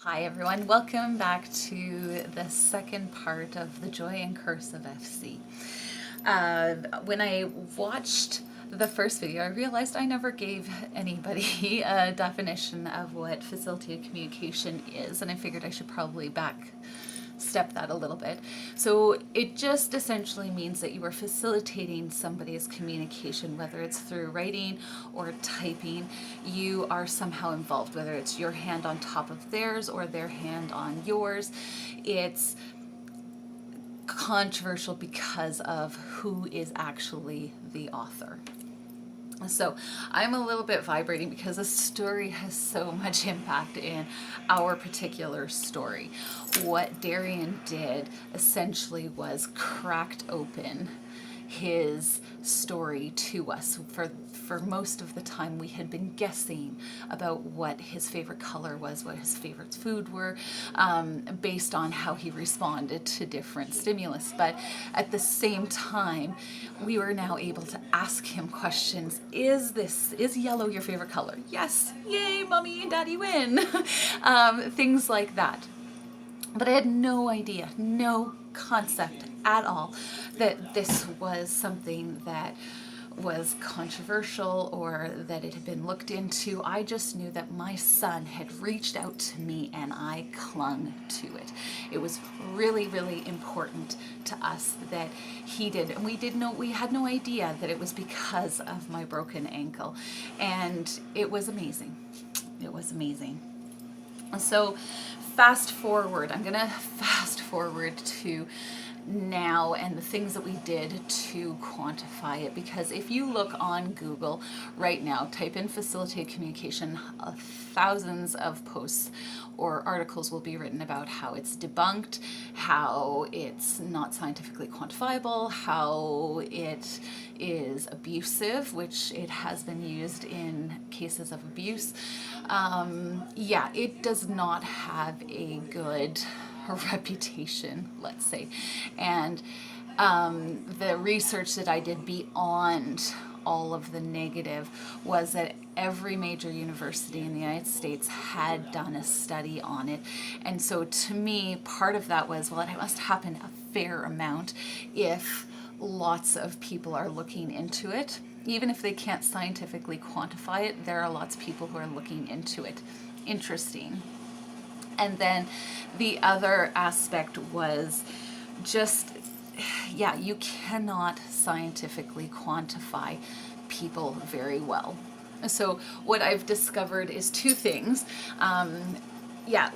Hi everyone, welcome back to the second part of The Joy and Curse of FC. When I watched the first video, I realized I never gave anybody a definition of what facilitated communication is, and I figured I should probably step that a little bit. So it just essentially means that you are facilitating somebody's communication, whether it's through writing or typing. You are somehow involved, whether it's your hand on top of theirs or their hand on yours. It's controversial because of who is actually the author. So I'm a little bit vibrating because the story has so much impact in our particular story. What Darian did essentially was cracked open his story to us. For most of the time we had been guessing about what his favorite color was, what his favorite food were, based on how he responded to different stimulus. But at the same time, we were now able to ask him questions. Is yellow your favorite color? Yes, yay, mommy and daddy win. Things like that. But I had no idea, no concept at all that this was something that was controversial or that it had been looked into. I just knew that my son had reached out to me and I clung to it. It was really, really important to us that he did. And we had no idea that it was because of my broken ankle. And it was amazing. It was amazing. So I'm going to fast forward to now and the things that we did to quantify it, because if you look on Google right now, type in facilitated communication, thousands of posts or articles will be written about how it's debunked, how it's not scientifically quantifiable, how it is abusive, which it has been used in cases of abuse. It does not have a good reputation, let's say. And the research that I did beyond all of the negative was that every major university in the United States had done a study on it. And so to me, part of that was, well, it must happen a fair amount if lots of people are looking into it. Even if they can't scientifically quantify it, there are lots of people who are looking into it. Interesting. And then the other aspect was just, you cannot scientifically quantify people very well. So what I've discovered is two things.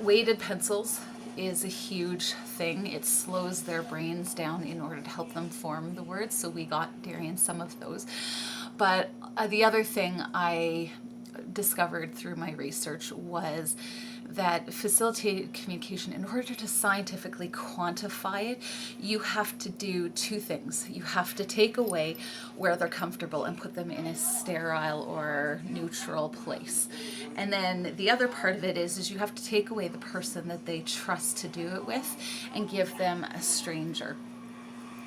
Weighted pencils is a huge thing. It slows their brains down in order to help them form the words. So we got Darian some of those. But the other thing I discovered through my research was that facilitated communication, in order to scientifically quantify it, you have to do two things. You have to take away where they're comfortable and put them in a sterile or neutral place. And then the other part of it is you have to take away the person that they trust to do it with and give them a stranger.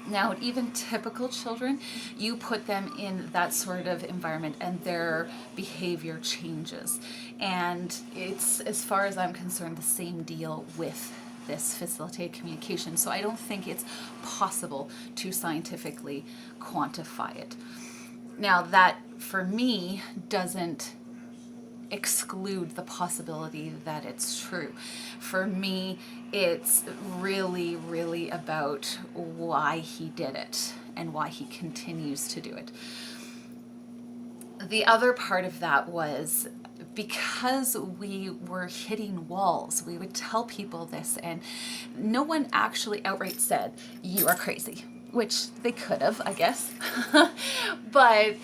Now, even typical children, you put them in that sort of environment and their behavior changes. And it's, as far as I'm concerned, the same deal with this facilitated communication. So I don't think it's possible to scientifically quantify it. Now, that for me doesn't exclude the possibility that it's true. For me, it's really, really about why he did it and why he continues to do it. The other part of that was because we were hitting walls. We would tell people this and no one actually outright said, "You are crazy," which they could have, I guess. But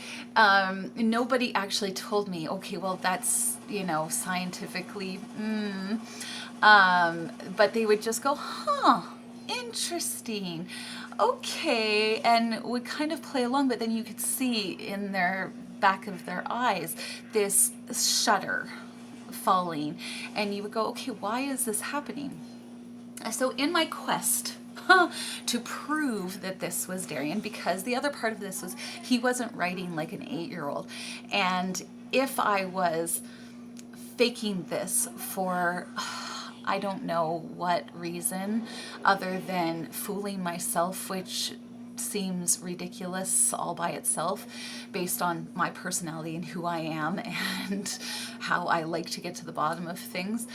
nobody actually told me, okay, well, that's, scientifically, but they would just go, interesting, okay, and would kind of play along, but then you could see in their back of their eyes this shudder falling, and you would go, okay, why is this happening? So in my quest to prove that this was Darian, because the other part of this was he wasn't writing like an 8-year-old. And if I was faking this for I don't know what reason other than fooling myself, which seems ridiculous all by itself based on my personality and who I am and how I like to get to the bottom of things.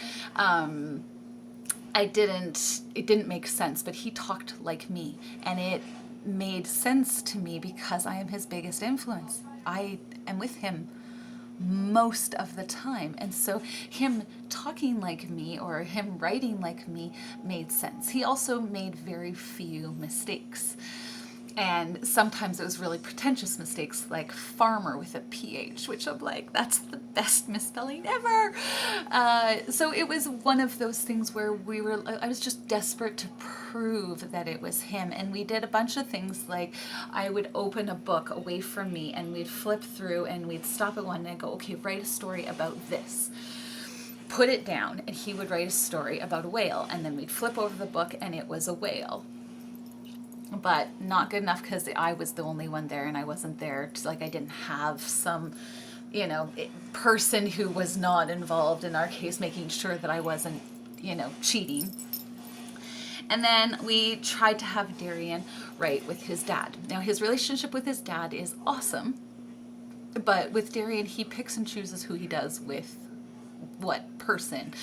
It didn't make sense, but he talked like me, and it made sense to me because I am his biggest influence. I am with him most of the time. And so him talking like me or him writing like me made sense. He also made very few mistakes. And sometimes it was really pretentious mistakes like farmer with a PH, which I'm like, that's the best misspelling ever. So it was one of those things where I was just desperate to prove that it was him. And we did a bunch of things like I would open a book away from me and we'd flip through and we'd stop at one and go, okay, write a story about this. Put it down, and he would write a story about a whale. And then we'd flip over the book and it was a whale. But not good enough because I was the only one there and I wasn't there. I didn't have some, person who was not involved in our case making sure that I wasn't, cheating. And then we tried to have Darian write with his dad. Now, his relationship with his dad is awesome. But with Darian, he picks and chooses who he does with what person.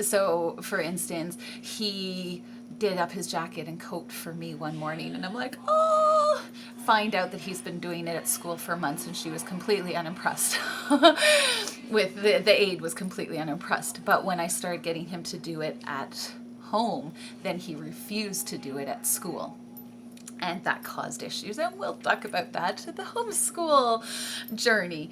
So, for instance, he did up his jacket and coat for me one morning, and I'm like, oh, find out that he's been doing it at school for months, and she was completely unimpressed. The aide was completely unimpressed. But when I started getting him to do it at home, then he refused to do it at school. And that caused issues, and we'll talk about that in the homeschool journey.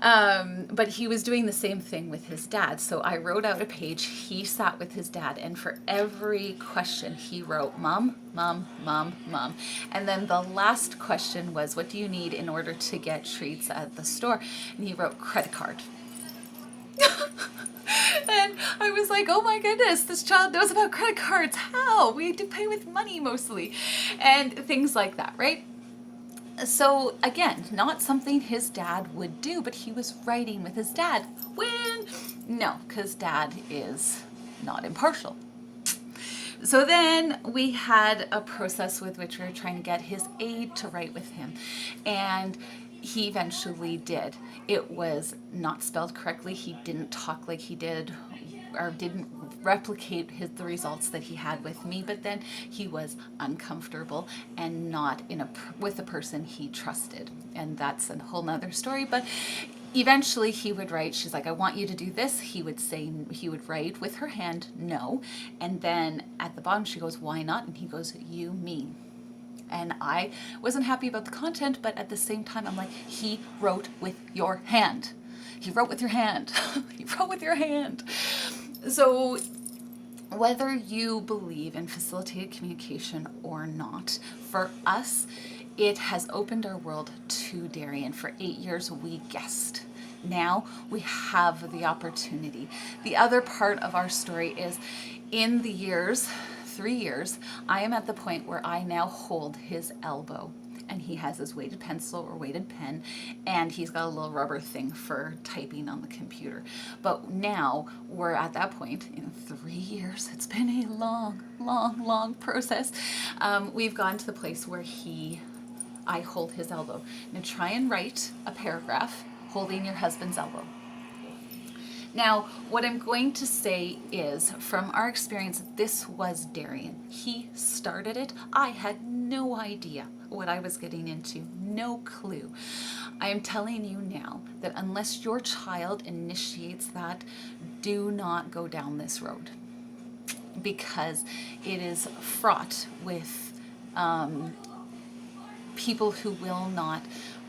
But he was doing the same thing with his dad. So I wrote out a page. He sat with his dad, and for every question he wrote, Mom, Mom, Mom, Mom. And then the last question was, what do you need in order to get treats at the store? And he wrote credit card. And I was like, oh my goodness, this child knows about credit cards. How? We do pay with money mostly. And things like that, right? So again, not something his dad would do, but he was writing with his dad. When? No, because dad is not impartial. So then we had a process with which we were trying to get his aide to write with him. And he eventually did. It was not spelled correctly. He didn't talk like he did or didn't replicate the results that he had with me, but then he was uncomfortable and not with a person he trusted. And that's a whole nother story, but eventually he would write, she's like, I want you to do this. He would write with her hand, no. And then at the bottom she goes, why not? And he goes, you mean. And I wasn't happy about the content, but at the same time, I'm like, he wrote with your hand. He wrote with your hand. He wrote with your hand. So whether you believe in facilitated communication or not, for us, it has opened our world to Darian. For 8 years, we guessed. Now we have the opportunity. The other part of our story is in the 3 years, I am at the point where I now hold his elbow. And he has his weighted pencil or weighted pen, and he's got a little rubber thing for typing on the computer. But now we're at that point in 3 years. It's been a long, long, long process. We've gotten to the place where I hold his elbow. Now try and write a paragraph holding your husband's elbow. Now, what I'm going to say is, from our experience, this was Darian. He started it. I had no idea what I was getting into, no clue. I am telling you now that unless your child initiates that, do not go down this road, because it is fraught with people who will not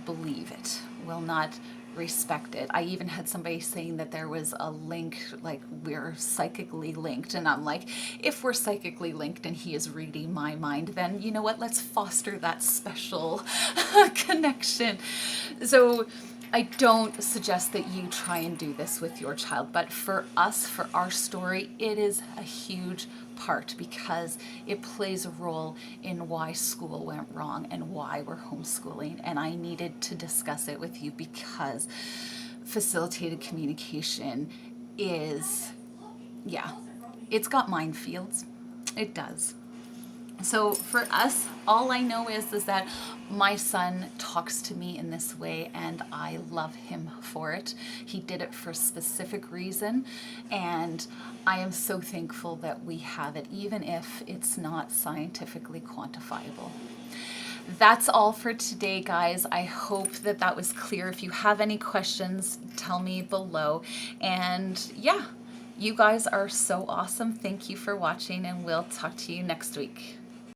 believe it, will not respect it. I even had somebody saying that there was a link, like we're psychically linked, and I'm like, if we're psychically linked and he is reading my mind, then you know what, let's foster that special connection. So I don't suggest that you try and do this with your child, but for us, for our story, it is a huge part because it plays a role in why school went wrong and why we're homeschooling. And I needed to discuss it with you because facilitated communication is, it's got minefields. It does. So for us, all I know is that my son talks to me in this way, and I love him for it. He did it for a specific reason, and I am so thankful that we have it, even if it's not scientifically quantifiable. That's all for today, guys. I hope that that was clear. If you have any questions, tell me below. And yeah, you guys are so awesome. Thank you for watching, and we'll talk to you next week.